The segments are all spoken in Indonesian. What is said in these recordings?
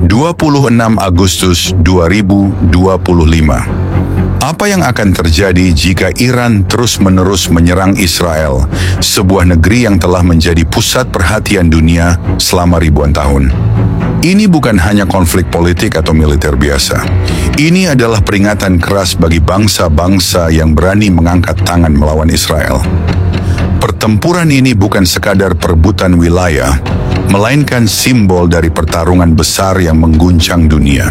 26 Agustus 2025. Apa yang akan terjadi jika Iran terus-menerus menyerang Israel, sebuah negeri yang telah menjadi pusat perhatian dunia selama ribuan tahun? Ini bukan hanya konflik politik atau militer biasa. Ini adalah peringatan keras bagi bangsa-bangsa yang berani mengangkat tangan melawan Israel. Pertempuran ini bukan sekadar perebutan wilayah, melainkan simbol dari pertarungan besar yang mengguncang dunia.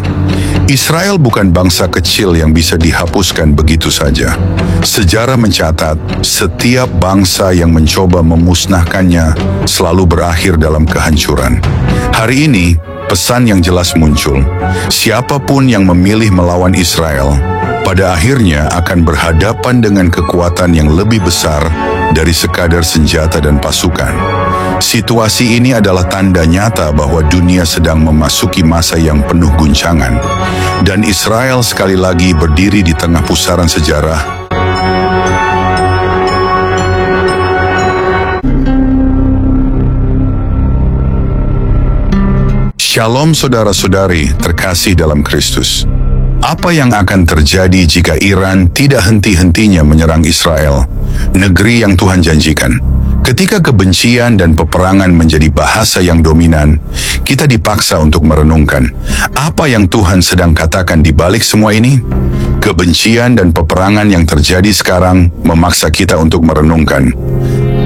Israel bukan bangsa kecil yang bisa dihapuskan begitu saja. Sejarah mencatat, setiap bangsa yang mencoba memusnahkannya selalu berakhir dalam kehancuran. Hari ini, pesan yang jelas muncul. Siapapun yang memilih melawan Israel, pada akhirnya akan berhadapan dengan kekuatan yang lebih besar dari sekadar senjata dan pasukan. Situasi ini adalah tanda nyata bahwa dunia sedang memasuki masa yang penuh guncangan, dan Israel sekali lagi berdiri di tengah pusaran sejarah. Shalom saudara-saudari terkasih dalam Kristus. Apa yang akan terjadi jika Iran tidak henti-hentinya menyerang Israel, negeri yang Tuhan janjikan? Ketika kebencian dan peperangan menjadi bahasa yang dominan, kita dipaksa untuk merenungkan, apa yang Tuhan sedang katakan di balik semua ini? Kebencian dan peperangan yang terjadi sekarang memaksa kita untuk merenungkan,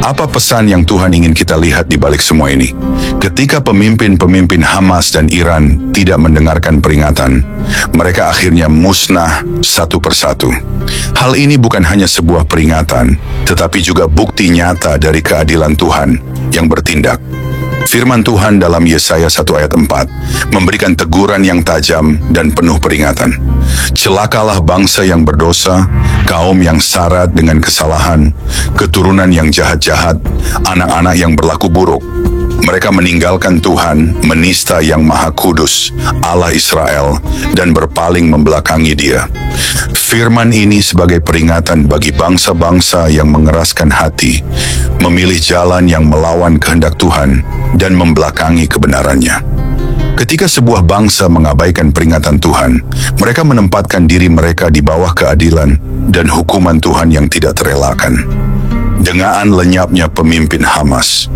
apa pesan yang Tuhan ingin kita lihat di balik semua ini? Ketika pemimpin-pemimpin Hamas dan Iran tidak mendengarkan peringatan, mereka akhirnya musnah satu persatu. Hal ini bukan hanya sebuah peringatan, tetapi juga bukti nyata dari keadilan Tuhan yang bertindak. Firman Tuhan dalam Yesaya 1 ayat 4 memberikan teguran yang tajam dan penuh peringatan. Celakalah bangsa yang berdosa, kaum yang syarat dengan kesalahan, keturunan yang jahat-jahat, anak-anak yang berlaku buruk. Mereka meninggalkan Tuhan, menista yang Maha Kudus, Allah Israel, dan berpaling membelakangi Dia. Firman ini sebagai peringatan bagi bangsa-bangsa yang mengeraskan hati, memilih jalan yang melawan kehendak Tuhan, dan membelakangi kebenarannya. Ketika sebuah bangsa mengabaikan peringatan Tuhan, mereka menempatkan diri mereka di bawah keadilan dan hukuman Tuhan yang tidak terelakkan. Dengan lenyapnya pemimpin Hamas,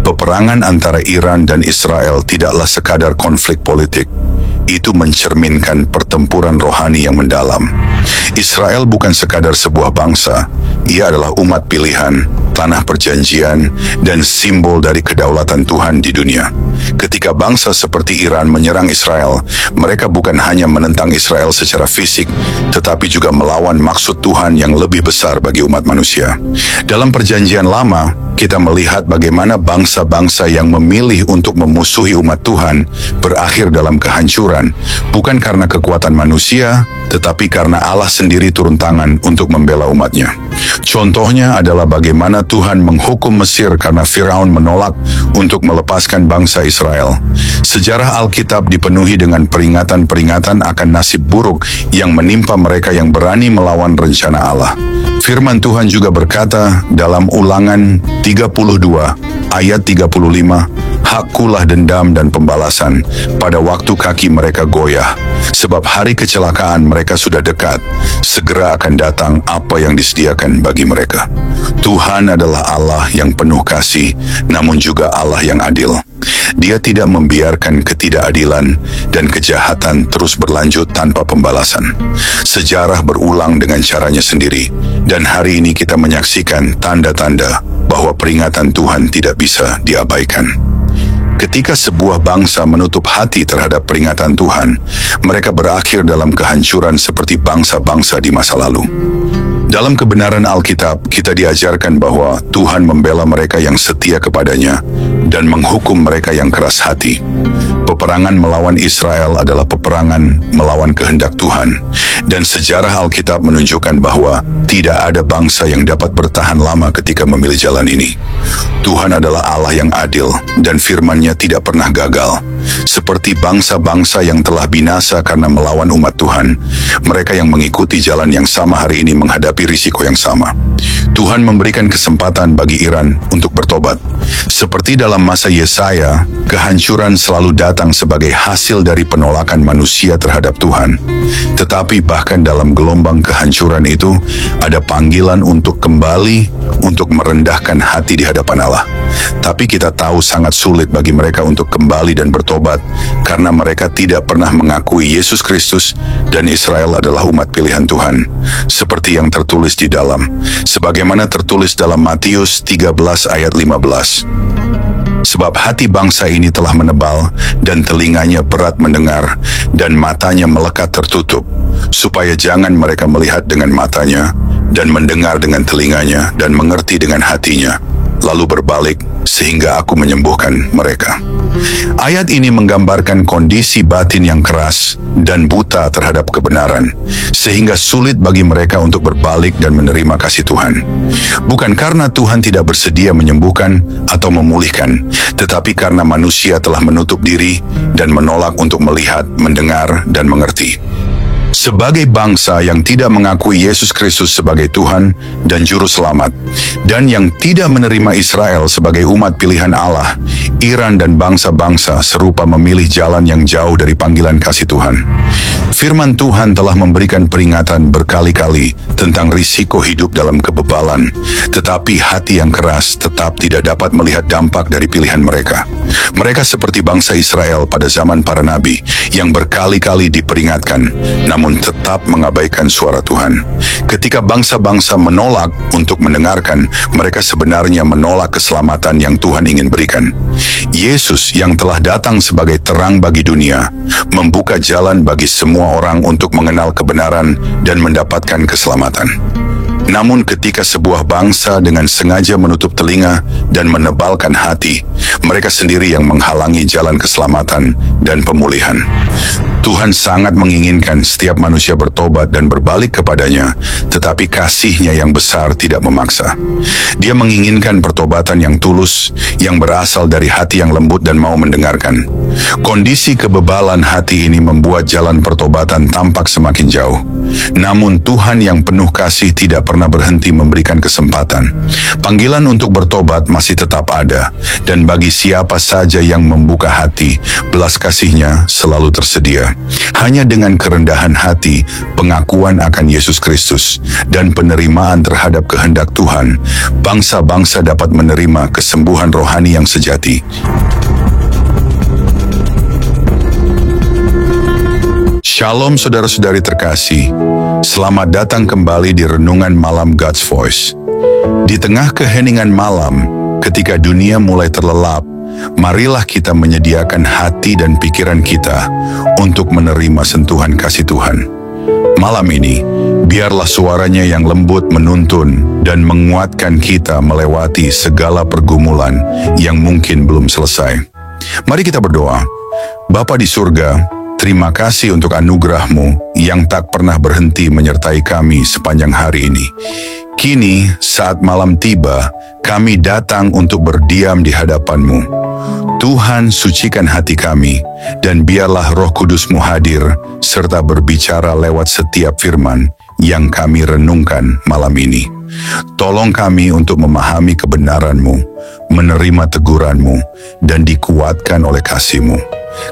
peperangan antara Iran dan Israel tidaklah sekadar konflik politik. Itu mencerminkan pertempuran rohani yang mendalam. Israel bukan sekadar sebuah bangsa, ia adalah umat pilihan, tanah perjanjian, dan simbol dari kedaulatan Tuhan di dunia. Ketika bangsa seperti Iran menyerang Israel, mereka bukan hanya menentang Israel secara fisik, tetapi juga melawan maksud Tuhan yang lebih besar bagi umat manusia. Dalam perjanjian lama, kita melihat bagaimana bangsa-bangsa yang memilih untuk memusuhi umat Tuhan berakhir dalam kehancuran, bukan karena kekuatan manusia, tetapi karena Allah sendiri turun tangan untuk membela umatnya. Contohnya adalah bagaimana Tuhan menghukum Mesir karena Firaun menolak untuk melepaskan bangsa Israel. Sejarah Alkitab dipenuhi dengan peringatan-peringatan akan nasib buruk yang menimpa mereka yang berani melawan rencana Allah. Firman Tuhan juga berkata dalam Ulangan 32 ayat 35, "Hakkulah dendam dan pembalasan pada waktu kaki mereka goyah, sebab hari kecelakaan mereka sudah dekat, segera akan datang apa yang disediakan bagi mereka." Tuhan adalah Allah yang penuh kasih, namun juga Allah yang adil. Dia tidak membiarkan ketidakadilan dan kejahatan terus berlanjut tanpa pembalasan. Sejarah berulang dengan caranya sendiri, dan hari ini kita menyaksikan tanda-tanda bahwa peringatan Tuhan tidak bisa diabaikan. Ketika sebuah bangsa menutup hati terhadap peringatan Tuhan, mereka berakhir dalam kehancuran seperti bangsa-bangsa di masa lalu. Dalam kebenaran Alkitab, kita diajarkan bahwa Tuhan membela mereka yang setia kepadanya dan menghukum mereka yang keras hati. Peperangan melawan Israel adalah peperangan melawan kehendak Tuhan, dan sejarah Alkitab menunjukkan bahwa tidak ada bangsa yang dapat bertahan lama ketika memilih jalan ini. Tuhan adalah Allah yang adil, dan firman-Nya tidak pernah gagal. Seperti bangsa-bangsa yang telah binasa karena melawan umat Tuhan, mereka yang mengikuti jalan yang sama hari ini menghadapi risiko yang sama. Tuhan memberikan kesempatan bagi Iran untuk bertobat. Seperti dalam masa Yesaya, kehancuran selalu datang datang sebagai hasil dari penolakan manusia terhadap Tuhan. Tetapi bahkan dalam gelombang kehancuran itu, ada panggilan untuk kembali, untuk merendahkan hati di hadapan Allah. Tapi kita tahu sangat sulit bagi mereka untuk kembali dan bertobat, karena mereka tidak pernah mengakui Yesus Kristus dan Israel adalah umat pilihan Tuhan. Seperti yang tertulis di dalam, sebagaimana tertulis dalam Matius 13 ayat 15. Sebab hati bangsa ini telah menebal, dan telinganya berat mendengar, dan matanya melekat tertutup, supaya jangan mereka melihat dengan matanya, dan mendengar dengan telinganya, dan mengerti dengan hatinya, lalu berbalik, sehingga aku menyembuhkan mereka. Ayat ini menggambarkan kondisi batin yang keras dan buta terhadap kebenaran, sehingga sulit bagi mereka untuk berbalik dan menerima kasih Tuhan. Bukan karena Tuhan tidak bersedia menyembuhkan atau memulihkan, tetapi karena manusia telah menutup diri dan menolak untuk melihat, mendengar, dan mengerti. Sebagai bangsa yang tidak mengakui Yesus Kristus sebagai Tuhan dan Juru Selamat, dan yang tidak menerima Israel sebagai umat pilihan Allah, Iran dan bangsa-bangsa serupa memilih jalan yang jauh dari panggilan kasih Tuhan. Firman Tuhan telah memberikan peringatan berkali-kali tentang risiko hidup dalam kebebalan, tetapi hati yang keras tetap tidak dapat melihat dampak dari pilihan mereka. Mereka seperti bangsa Israel pada zaman para nabi yang berkali-kali diperingatkan, namun tetap mengabaikan suara Tuhan. Ketika bangsa-bangsa menolak untuk mendengarkan, mereka sebenarnya menolak keselamatan yang Tuhan ingin berikan. Yesus yang telah datang sebagai terang bagi dunia, membuka jalan bagi semua orang untuk mengenal kebenaran dan mendapatkan keselamatan. Namun ketika sebuah bangsa dengan sengaja menutup telinga dan menebalkan hati, mereka sendiri yang menghalangi jalan keselamatan dan pemulihan. Tuhan sangat menginginkan setiap manusia bertobat dan berbalik kepadanya, tetapi kasih-Nya yang besar tidak memaksa. Dia menginginkan pertobatan yang tulus, yang berasal dari hati yang lembut dan mau mendengarkan. Kondisi kebebalan hati ini membuat jalan pertobatan tampak semakin jauh. Namun Tuhan yang penuh kasih tidak pernah berhenti memberikan kesempatan. Panggilan untuk bertobat masih tetap ada, dan bagi siapa saja yang membuka hati, belas kasih-Nya selalu tersedia. Hanya dengan kerendahan hati, pengakuan akan Yesus Kristus, dan penerimaan terhadap kehendak Tuhan, bangsa-bangsa dapat menerima kesembuhan rohani yang sejati. Shalom saudara-saudari terkasih, selamat datang kembali di Renungan Malam God's Voice. Di tengah keheningan malam, ketika dunia mulai terlelap, marilah kita menyediakan hati dan pikiran kita untuk menerima sentuhan kasih Tuhan. Malam ini, biarlah suaranya yang lembut menuntun dan menguatkan kita melewati segala pergumulan yang mungkin belum selesai. Mari kita berdoa. Bapa di surga, terima kasih untuk anugerah-Mu yang tak pernah berhenti menyertai kami sepanjang hari ini. Kini, saat malam tiba, kami datang untuk berdiam di hadapan-Mu. Tuhan, sucikan hati kami, dan biarlah Roh Kudus-Mu hadir, serta berbicara lewat setiap firman yang kami renungkan malam ini. Tolong kami untuk memahami kebenaran-Mu, menerima teguran-Mu, dan dikuatkan oleh kasih-Mu.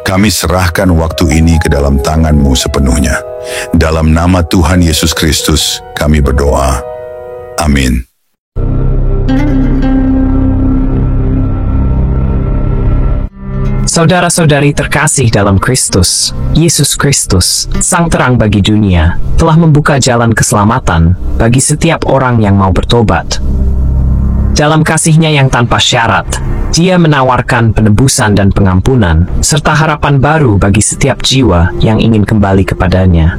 Kami serahkan waktu ini ke dalam tangan-Mu sepenuhnya. Dalam nama Tuhan Yesus Kristus, kami berdoa. Amin. Saudara-saudari terkasih dalam Kristus, Yesus Kristus, Sang Terang bagi dunia, telah membuka jalan keselamatan bagi setiap orang yang mau bertobat. Dalam kasih-Nya yang tanpa syarat, Dia menawarkan penebusan dan pengampunan, serta harapan baru bagi setiap jiwa yang ingin kembali kepadanya.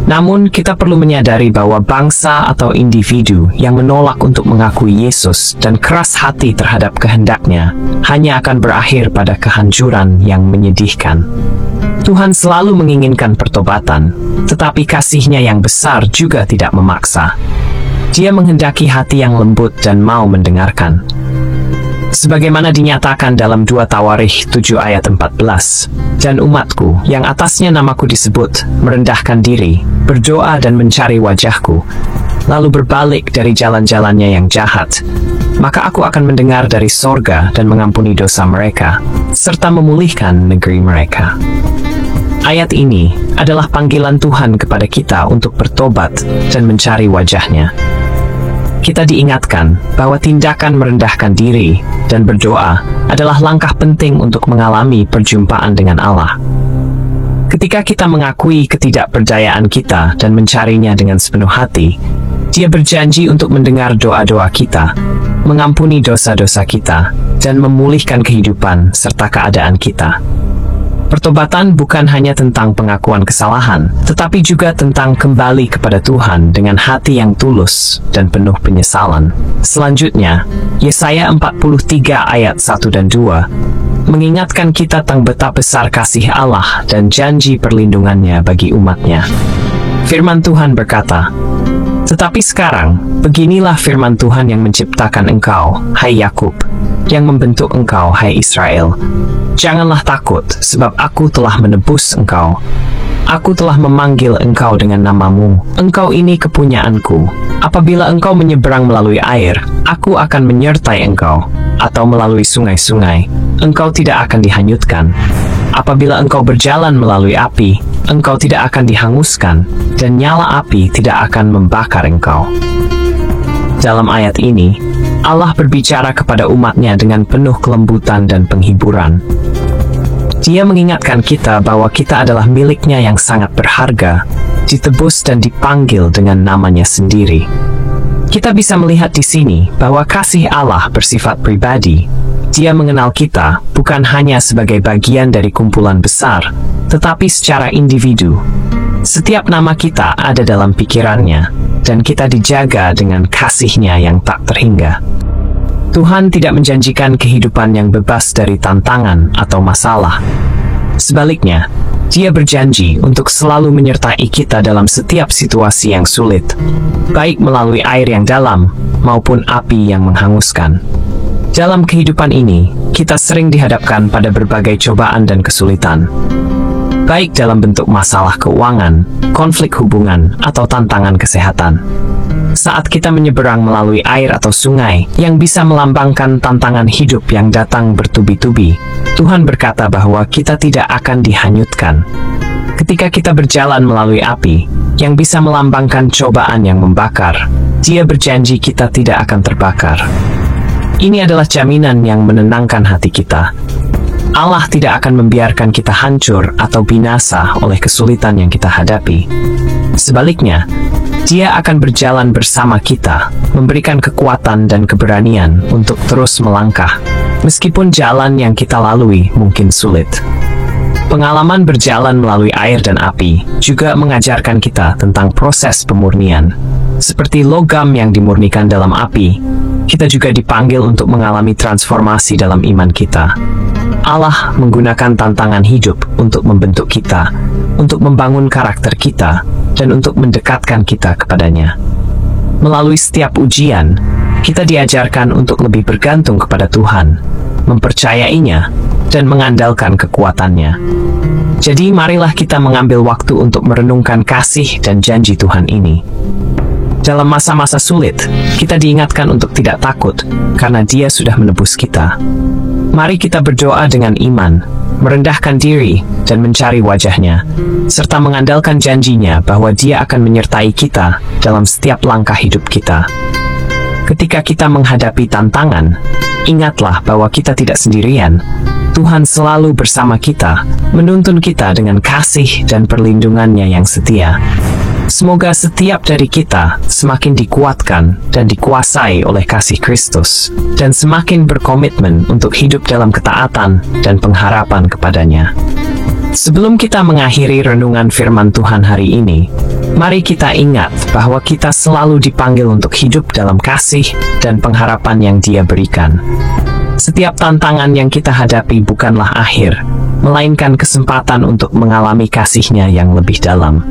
Namun, kita perlu menyadari bahwa bangsa atau individu yang menolak untuk mengakui Yesus dan keras hati terhadap kehendak-Nya hanya akan berakhir pada kehancuran yang menyedihkan. Tuhan selalu menginginkan pertobatan, tetapi kasih-Nya yang besar juga tidak memaksa. Dia menghendaki hati yang lembut dan mau mendengarkan. Sebagaimana dinyatakan dalam 2 Tawarikh 7 ayat 14, dan umatku yang atasnya namaku disebut, merendahkan diri, berdoa dan mencari wajahku, lalu berbalik dari jalan-jalannya yang jahat, maka aku akan mendengar dari sorga dan mengampuni dosa mereka, serta memulihkan negeri mereka. Ayat ini adalah panggilan Tuhan kepada kita untuk bertobat dan mencari wajah-Nya. Kita diingatkan bahwa tindakan merendahkan diri dan berdoa adalah langkah penting untuk mengalami perjumpaan dengan Allah. Ketika kita mengakui ketidakberdayaan kita dan mencarinya dengan sepenuh hati, Dia berjanji untuk mendengar doa-doa kita, mengampuni dosa-dosa kita, dan memulihkan kehidupan serta keadaan kita. Pertobatan bukan hanya tentang pengakuan kesalahan, tetapi juga tentang kembali kepada Tuhan dengan hati yang tulus dan penuh penyesalan. Selanjutnya, Yesaya 43 ayat 1 dan 2 mengingatkan kita tentang betapa besar kasih Allah dan janji perlindungannya bagi umatnya. Firman Tuhan berkata, "Tetapi sekarang, beginilah firman Tuhan yang menciptakan engkau, hai Yakub, yang membentuk engkau, hai Israel. Janganlah takut, sebab aku telah menebus engkau. Aku telah memanggil engkau dengan namamu. Engkau ini kepunyaanku. Apabila engkau menyeberang melalui air, aku akan menyertai engkau. Atau melalui sungai-sungai, engkau tidak akan dihanyutkan. Apabila engkau berjalan melalui api, engkau tidak akan dihanguskan, dan nyala api tidak akan membakar engkau." Dalam ayat ini, Allah berbicara kepada umatnya dengan penuh kelembutan dan penghiburan. Dia mengingatkan kita bahwa kita adalah miliknya yang sangat berharga, ditebus dan dipanggil dengan namanya sendiri. Kita bisa melihat di sini bahwa kasih Allah bersifat pribadi. Dia mengenal kita bukan hanya sebagai bagian dari kumpulan besar, tetapi secara individu. Setiap nama kita ada dalam pikirannya, dan kita dijaga dengan kasih-Nya yang tak terhingga. Tuhan tidak menjanjikan kehidupan yang bebas dari tantangan atau masalah. Sebaliknya, Dia berjanji untuk selalu menyertai kita dalam setiap situasi yang sulit, baik melalui air yang dalam maupun api yang menghanguskan. Dalam kehidupan ini, kita sering dihadapkan pada berbagai cobaan dan kesulitan, baik dalam bentuk masalah keuangan, konflik hubungan, atau tantangan kesehatan. Saat kita menyeberang melalui air atau sungai yang bisa melambangkan tantangan hidup yang datang bertubi-tubi, Tuhan berkata bahwa kita tidak akan dihanyutkan. Ketika kita berjalan melalui api yang bisa melambangkan cobaan yang membakar, Dia berjanji kita tidak akan terbakar. Ini adalah jaminan yang menenangkan hati kita. Allah tidak akan membiarkan kita hancur atau binasa oleh kesulitan yang kita hadapi. Sebaliknya, Dia akan berjalan bersama kita, memberikan kekuatan dan keberanian untuk terus melangkah, meskipun jalan yang kita lalui mungkin sulit. Pengalaman berjalan melalui air dan api juga mengajarkan kita tentang proses pemurnian. Seperti logam yang dimurnikan dalam api, kita juga dipanggil untuk mengalami transformasi dalam iman kita. Allah menggunakan tantangan hidup untuk membentuk kita, untuk membangun karakter kita, dan untuk mendekatkan kita kepadanya. Melalui setiap ujian, kita diajarkan untuk lebih bergantung kepada Tuhan, mempercayainya, dan mengandalkan kekuatannya. Jadi marilah kita mengambil waktu untuk merenungkan kasih dan janji Tuhan ini. Dalam masa-masa sulit, kita diingatkan untuk tidak takut, karena Dia sudah menebus kita. Mari kita berdoa dengan iman, merendahkan diri, dan mencari wajah-Nya, serta mengandalkan janji-Nya bahwa Dia akan menyertai kita dalam setiap langkah hidup kita. Ketika kita menghadapi tantangan, ingatlah bahwa kita tidak sendirian. Tuhan selalu bersama kita, menuntun kita dengan kasih dan perlindungannya yang setia. Semoga setiap dari kita semakin dikuatkan dan dikuasai oleh kasih Kristus, dan semakin berkomitmen untuk hidup dalam ketaatan dan pengharapan kepadanya. Sebelum kita mengakhiri renungan firman Tuhan hari ini, mari kita ingat bahwa kita selalu dipanggil untuk hidup dalam kasih dan pengharapan yang Dia berikan. Setiap tantangan yang kita hadapi bukanlah akhir, melainkan kesempatan untuk mengalami kasih-Nya yang lebih dalam.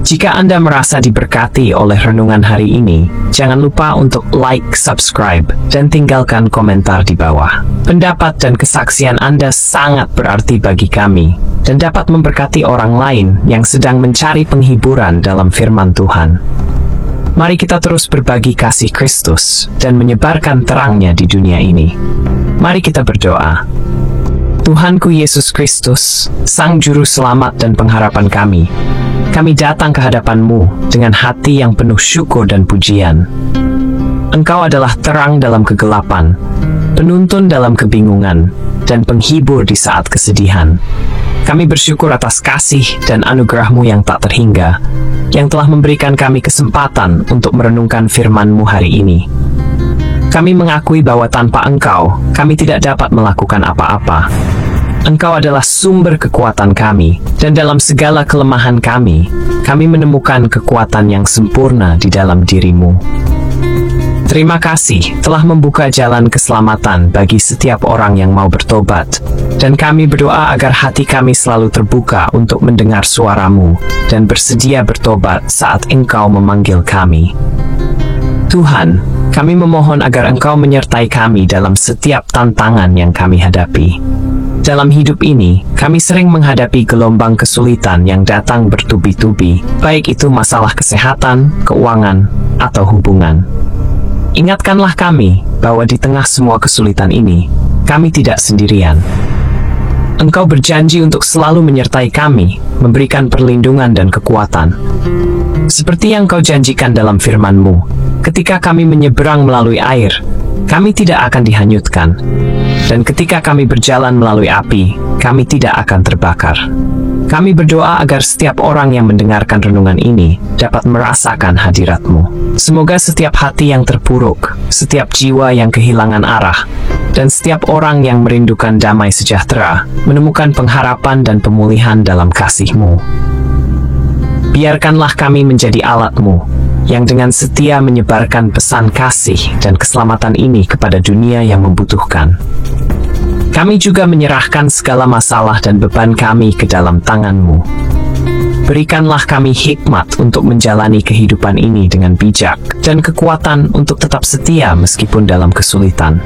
Jika Anda merasa diberkati oleh renungan hari ini, jangan lupa untuk like, subscribe, dan tinggalkan komentar di bawah. Pendapat dan kesaksian Anda sangat berarti bagi kami, dan dapat memberkati orang lain yang sedang mencari penghiburan dalam firman Tuhan. Mari kita terus berbagi kasih Kristus dan menyebarkan terang-Nya di dunia ini. Mari kita berdoa. Tuhanku Yesus Kristus, Sang Juru Selamat dan pengharapan kami datang ke hadapan-Mu dengan hati yang penuh syukur dan pujian. Engkau adalah terang dalam kegelapan, penuntun dalam kebingungan, dan penghibur di saat kesedihan. Kami bersyukur atas kasih dan anugerah-Mu yang tak terhingga, yang telah memberikan kami kesempatan untuk merenungkan firman-Mu hari ini. Kami mengakui bahwa tanpa Engkau, kami tidak dapat melakukan apa-apa. Engkau adalah sumber kekuatan kami, dan dalam segala kelemahan kami menemukan kekuatan yang sempurna di dalam diri-Mu. Terima kasih telah membuka jalan keselamatan bagi setiap orang yang mau bertobat, dan kami berdoa agar hati kami selalu terbuka untuk mendengar suara-Mu dan bersedia bertobat saat Engkau memanggil kami. Tuhan, kami memohon agar Engkau menyertai kami dalam setiap tantangan yang kami hadapi. Dalam hidup ini, kami sering menghadapi gelombang kesulitan yang datang bertubi-tubi, baik itu masalah kesehatan, keuangan, atau hubungan. Ingatkanlah kami bahwa di tengah semua kesulitan ini, kami tidak sendirian. Engkau berjanji untuk selalu menyertai kami, memberikan perlindungan dan kekuatan. Seperti yang Kau janjikan dalam firman-Mu, ketika kami menyeberang melalui air, kami tidak akan dihanyutkan. Dan ketika kami berjalan melalui api, kami tidak akan terbakar. Kami berdoa agar setiap orang yang mendengarkan renungan ini dapat merasakan hadirat-Mu. Semoga setiap hati yang terpuruk, setiap jiwa yang kehilangan arah, dan setiap orang yang merindukan damai sejahtera menemukan pengharapan dan pemulihan dalam kasih-Mu. Biarkanlah kami menjadi alat-Mu yang dengan setia menyebarkan pesan kasih dan keselamatan ini kepada dunia yang membutuhkan. Kami juga menyerahkan segala masalah dan beban kami ke dalam tangan-Mu. Berikanlah kami hikmat untuk menjalani kehidupan ini dengan bijak, dan kekuatan untuk tetap setia meskipun dalam kesulitan.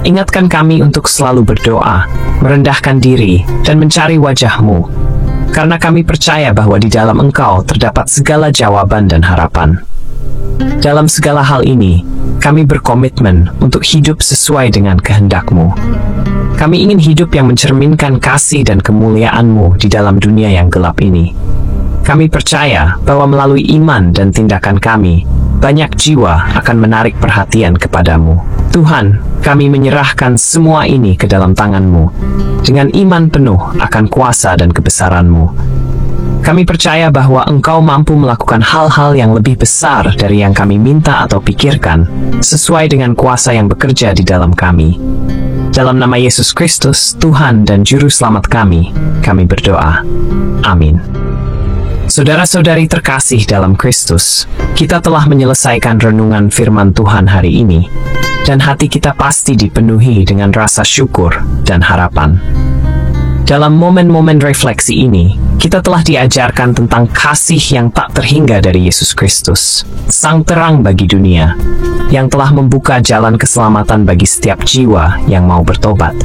Ingatkan kami untuk selalu berdoa, merendahkan diri, dan mencari wajah-Mu, karena kami percaya bahwa di dalam Engkau terdapat segala jawaban dan harapan. Dalam segala hal ini, kami berkomitmen untuk hidup sesuai dengan kehendak-Mu. Kami ingin hidup yang mencerminkan kasih dan kemuliaan-Mu di dalam dunia yang gelap ini. Kami percaya bahwa melalui iman dan tindakan kami, banyak jiwa akan menarik perhatian kepadamu. Tuhan, kami menyerahkan semua ini ke dalam tangan-Mu, dengan iman penuh akan kuasa dan kebesaran-Mu. Kami percaya bahwa Engkau mampu melakukan hal-hal yang lebih besar dari yang kami minta atau pikirkan, sesuai dengan kuasa yang bekerja di dalam kami. Dalam nama Yesus Kristus, Tuhan dan Juru Selamat kami berdoa. Amin. Saudara-saudari terkasih dalam Kristus, kita telah menyelesaikan renungan firman Tuhan hari ini, dan hati kita pasti dipenuhi dengan rasa syukur dan harapan. Dalam momen-momen refleksi ini, kita telah diajarkan tentang kasih yang tak terhingga dari Yesus Kristus, Sang Terang bagi dunia, yang telah membuka jalan keselamatan bagi setiap jiwa yang mau bertobat.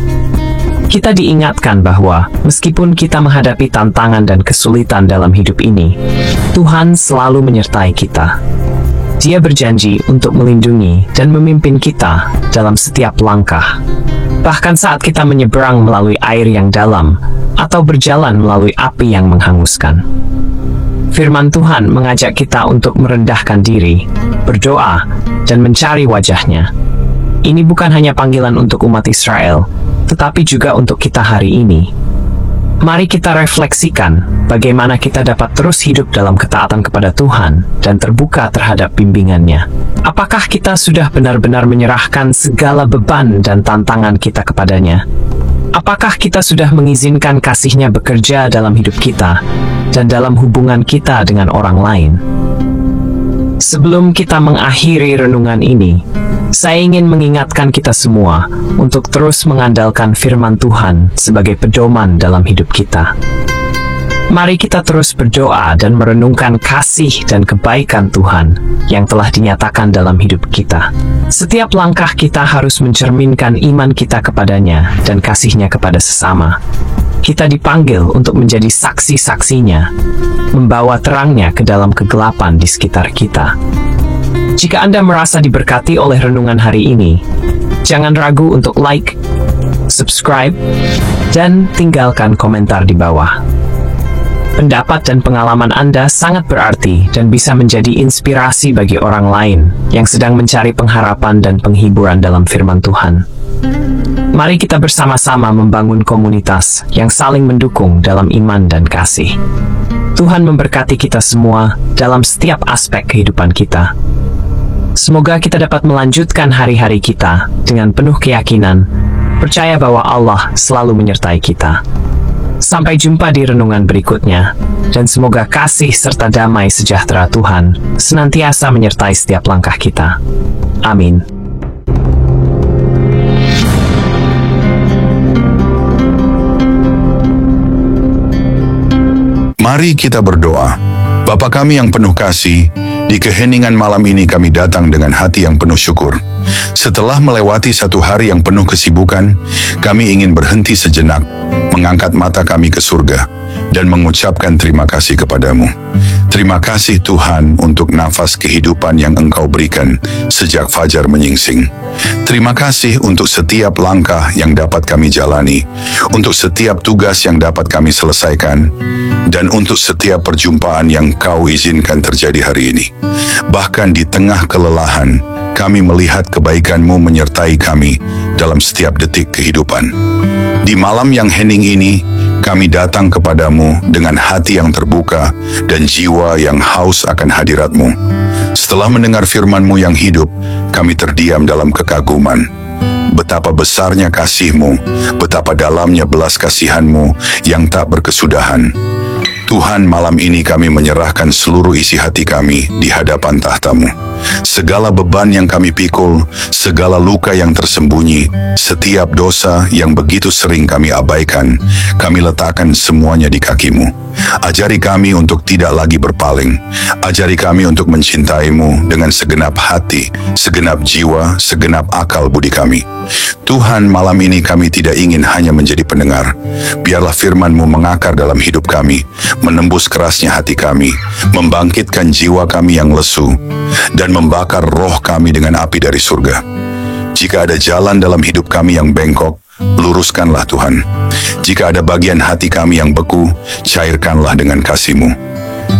Kita diingatkan bahwa meskipun kita menghadapi tantangan dan kesulitan dalam hidup ini, Tuhan selalu menyertai kita. Dia berjanji untuk melindungi dan memimpin kita dalam setiap langkah. Bahkan saat kita menyeberang melalui air yang dalam atau berjalan melalui api yang menghanguskan. Firman Tuhan mengajak kita untuk merendahkan diri, berdoa, dan mencari wajah-Nya. Ini bukan hanya panggilan untuk umat Israel, tetapi juga untuk kita hari ini. Mari kita refleksikan bagaimana kita dapat terus hidup dalam ketaatan kepada Tuhan dan terbuka terhadap bimbingan-Nya. Apakah kita sudah benar-benar menyerahkan segala beban dan tantangan kita kepada-Nya? Apakah kita sudah mengizinkan kasih-Nya bekerja dalam hidup kita dan dalam hubungan kita dengan orang lain? Sebelum kita mengakhiri renungan ini, saya ingin mengingatkan kita semua untuk terus mengandalkan firman Tuhan sebagai pedoman dalam hidup kita. Mari kita terus berdoa dan merenungkan kasih dan kebaikan Tuhan yang telah dinyatakan dalam hidup kita. Setiap langkah kita harus mencerminkan iman kita kepada-Nya dan kasih-Nya kepada sesama. Kita dipanggil untuk menjadi saksi-saksinya, membawa terang-Nya ke dalam kegelapan di sekitar kita. Jika Anda merasa diberkati oleh renungan hari ini, jangan ragu untuk like, subscribe, dan tinggalkan komentar di bawah. Pendapat dan pengalaman Anda sangat berarti dan bisa menjadi inspirasi bagi orang lain yang sedang mencari pengharapan dan penghiburan dalam firman Tuhan. Mari kita bersama-sama membangun komunitas yang saling mendukung dalam iman dan kasih. Tuhan memberkati kita semua dalam setiap aspek kehidupan kita. Semoga kita dapat melanjutkan hari-hari kita dengan penuh keyakinan, percaya bahwa Allah selalu menyertai kita. Sampai jumpa di renungan berikutnya, dan semoga kasih serta damai sejahtera Tuhan senantiasa menyertai setiap langkah kita. Amin. Mari kita berdoa. Bapa kami yang penuh kasih, di keheningan malam ini kami datang dengan hati yang penuh syukur. Setelah melewati satu hari yang penuh kesibukan, kami ingin berhenti sejenak, mengangkat mata kami ke surga, dan mengucapkan terima kasih kepadamu. Terima kasih Tuhan untuk nafas kehidupan yang Engkau berikan sejak fajar menyingsing. Terima kasih untuk setiap langkah yang dapat kami jalani, untuk setiap tugas yang dapat kami selesaikan, dan untuk setiap perjumpaan yang Kau izinkan terjadi hari ini. Bahkan di tengah kelelahan, kami melihat kebaikan-Mu menyertai kami dalam setiap detik kehidupan. Di malam yang hening ini, kami datang kepadamu dengan hati yang terbuka dan jiwa yang haus akan hadirat-Mu. Setelah mendengar firman-Mu yang hidup, kami terdiam dalam kekaguman. Betapa besarnya kasih-Mu, betapa dalamnya belas kasihan-Mu yang tak berkesudahan. Tuhan, malam ini kami menyerahkan seluruh isi hati kami di hadapan tahta-Mu. Segala beban yang kami pikul, segala luka yang tersembunyi, setiap dosa yang begitu sering kami abaikan, kami letakkan semuanya di kaki-Mu. Ajari kami untuk tidak lagi berpaling. Ajari kami untuk mencintai-Mu dengan segenap hati, segenap jiwa, segenap akal budi kami. Tuhan, malam ini kami tidak ingin hanya menjadi pendengar. Biarlah firman-Mu mengakar dalam hidup kami, menembus kerasnya hati kami, membangkitkan jiwa kami yang lesu, dan membakar roh kami dengan api dari surga. Jika ada jalan dalam hidup kami yang bengkok, luruskanlah Tuhan. Jika ada bagian hati kami yang beku, cairkanlah dengan kasih-Mu.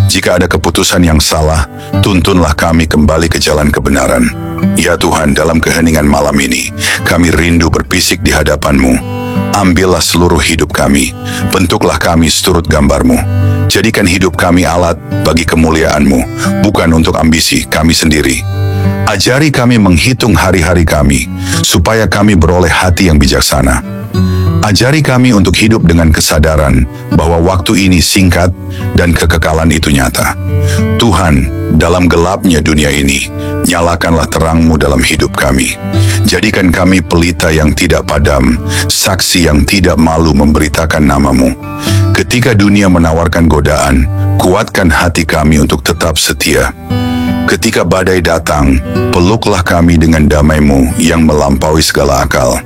Jika ada keputusan yang salah, tuntunlah kami kembali ke jalan kebenaran. Ya Tuhan, dalam keheningan malam ini, kami rindu berpisik di hadapan-Mu. Ambillah seluruh hidup kami, bentuklah kami seturut gambar-Mu. Jadikan hidup kami alat bagi kemuliaan-Mu, bukan untuk ambisi kami sendiri. Ajari kami menghitung hari-hari kami, supaya kami beroleh hati yang bijaksana. Ajari kami untuk hidup dengan kesadaran bahwa waktu ini singkat dan kekekalan itu nyata. Tuhan, dalam gelapnya dunia ini, nyalakanlah terang-Mu dalam hidup kami. Jadikan kami pelita yang tidak padam, saksi yang tidak malu memberitakan nama-Mu. Ketika dunia menawarkan godaan, kuatkan hati kami untuk tetap setia. Ketika badai datang, peluklah kami dengan damai-Mu yang melampaui segala akal.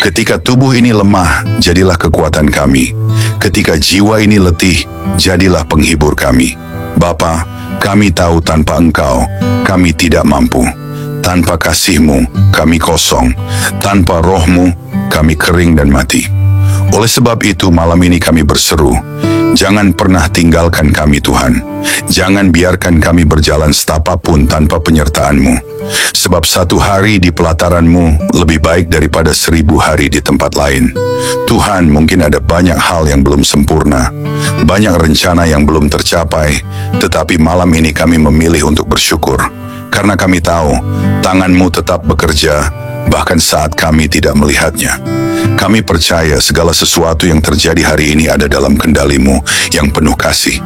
Ketika tubuh ini lemah, jadilah kekuatan kami. Ketika jiwa ini letih, jadilah penghibur kami. Bapa, kami tahu tanpa Engkau, kami tidak mampu. Tanpa kasih-Mu, kami kosong. Tanpa Roh-Mu, kami kering dan mati. Oleh sebab itu, malam ini kami berseru, jangan pernah tinggalkan kami Tuhan. Jangan biarkan kami berjalan setapak pun tanpa penyertaan-Mu. Sebab satu hari di pelataran-Mu lebih baik daripada 1000 hari di tempat lain. Tuhan, mungkin ada banyak hal yang belum sempurna, banyak rencana yang belum tercapai, tetapi malam ini kami memilih untuk bersyukur. Karena kami tahu, tangan-Mu tetap bekerja, bahkan saat kami tidak melihatnya. Kami percaya segala sesuatu yang terjadi hari ini ada dalam kendali-Mu yang penuh kasih.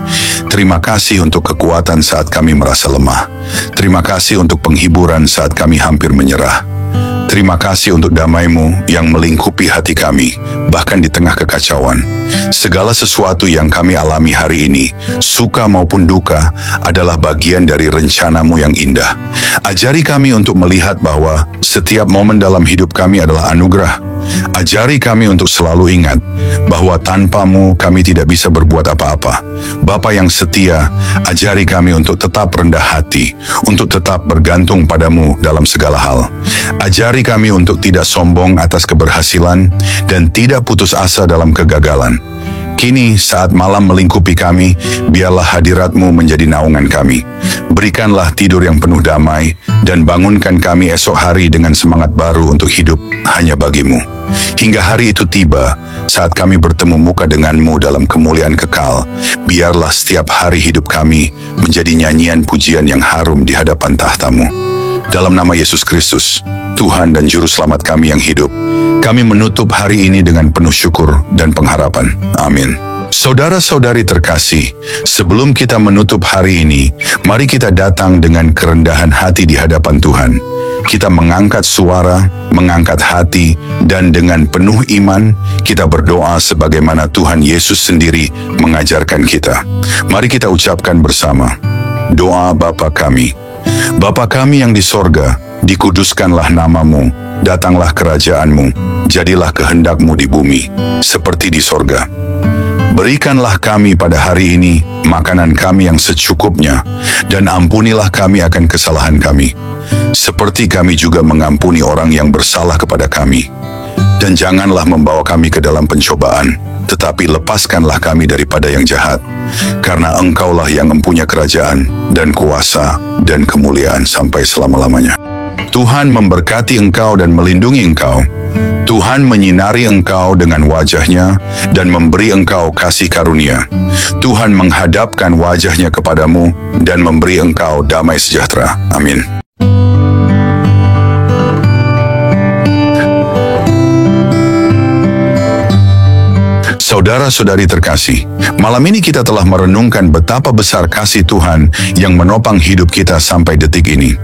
Terima kasih untuk kekuatan saat kami merasa lemah. Terima kasih untuk penghiburan saat kami hampir menyerah. Terima kasih untuk damai-Mu yang melingkupi hati kami, bahkan di tengah kekacauan. Segala sesuatu yang kami alami hari ini, suka maupun duka, adalah bagian dari rencana-Mu yang indah. Ajari kami untuk melihat bahwa setiap momen dalam hidup kami adalah anugerah, Ajari kami untuk selalu ingat bahwa tanpa-Mu kami tidak bisa berbuat apa-apa. Bapa yang setia, ajari kami untuk tetap rendah hati, untuk tetap bergantung pada-Mu dalam segala hal. Ajari kami untuk tidak sombong atas keberhasilan dan tidak putus asa dalam kegagalan. Kini saat malam melingkupi kami, biarlah hadirat-Mu menjadi naungan kami. Berikanlah tidur yang penuh damai, dan bangunkan kami esok hari dengan semangat baru untuk hidup hanya bagi-Mu. Hingga hari itu tiba, saat kami bertemu muka dengan-Mu dalam kemuliaan kekal, biarlah setiap hari hidup kami menjadi nyanyian pujian yang harum di hadapan tahta-Mu. Dalam nama Yesus Kristus, Tuhan dan Juru Selamat kami yang hidup, kami menutup hari ini dengan penuh syukur dan pengharapan. Amin. Saudara-saudari terkasih, sebelum kita menutup hari ini, mari kita datang dengan kerendahan hati di hadapan Tuhan. Kita mengangkat suara, mengangkat hati, dan dengan penuh iman, kita berdoa sebagaimana Tuhan Yesus sendiri mengajarkan kita. Mari kita ucapkan bersama, doa Bapa kami. Bapa kami yang di sorga, dikuduskanlah nama-Mu, datanglah kerajaan-Mu, jadilah kehendak-Mu di bumi, seperti di sorga. Berikanlah kami pada hari ini makanan kami yang secukupnya, dan ampunilah kami akan kesalahan kami, seperti kami juga mengampuni orang yang bersalah kepada kami. Dan janganlah membawa kami ke dalam pencobaan, tetapi lepaskanlah kami daripada yang jahat, karena Engkaulah yang mempunyai kerajaan, dan kuasa, dan kemuliaan sampai selama-lamanya. Tuhan memberkati engkau dan melindungi engkau. Tuhan menyinari engkau dengan wajah-Nya dan memberi engkau kasih karunia. Tuhan menghadapkan wajah-Nya kepadamu dan memberi engkau damai sejahtera. Amin. Saudara-saudari terkasih, malam ini kita telah merenungkan betapa besar kasih Tuhan yang menopang hidup kita sampai detik ini.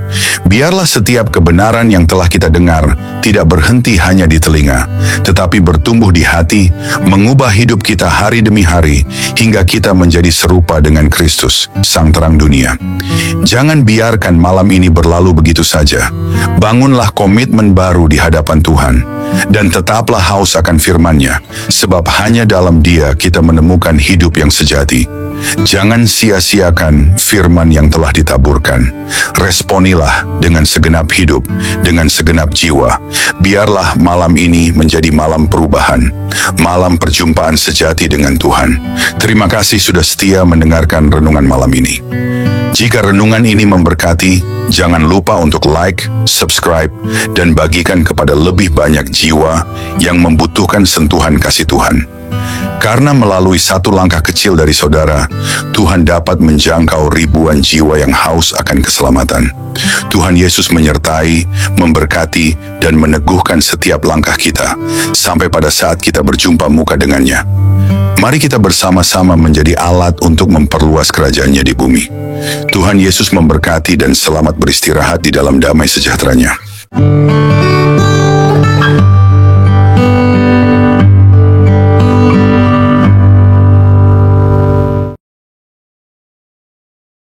Biarlah setiap kebenaran yang telah kita dengar tidak berhenti hanya di telinga, tetapi bertumbuh di hati, mengubah hidup kita hari demi hari, hingga kita menjadi serupa dengan Kristus, Sang Terang Dunia. Jangan biarkan malam ini berlalu begitu saja. Bangunlah komitmen baru di hadapan Tuhan, dan tetaplah haus akan firman-Nya, sebab hanya dalam Dia kita menemukan hidup yang sejati. Jangan sia-siakan firman yang telah ditaburkan. Responilah dengan segenap hidup, dengan segenap jiwa. Biarlah malam ini menjadi malam perubahan, malam perjumpaan sejati dengan Tuhan. Terima kasih sudah setia mendengarkan renungan malam ini. Jika renungan ini memberkati, jangan lupa untuk like, subscribe, dan bagikan kepada lebih banyak jiwa yang membutuhkan sentuhan kasih Tuhan. Karena melalui satu langkah kecil dari saudara, Tuhan dapat menjangkau ribuan jiwa yang haus akan keselamatan. Tuhan Yesus menyertai, memberkati, dan meneguhkan setiap langkah kita, sampai pada saat kita berjumpa muka dengannya. Mari kita bersama-sama menjadi alat untuk memperluas kerajaan-Nya di bumi. Tuhan Yesus memberkati dan selamat beristirahat di dalam damai sejahtera-Nya.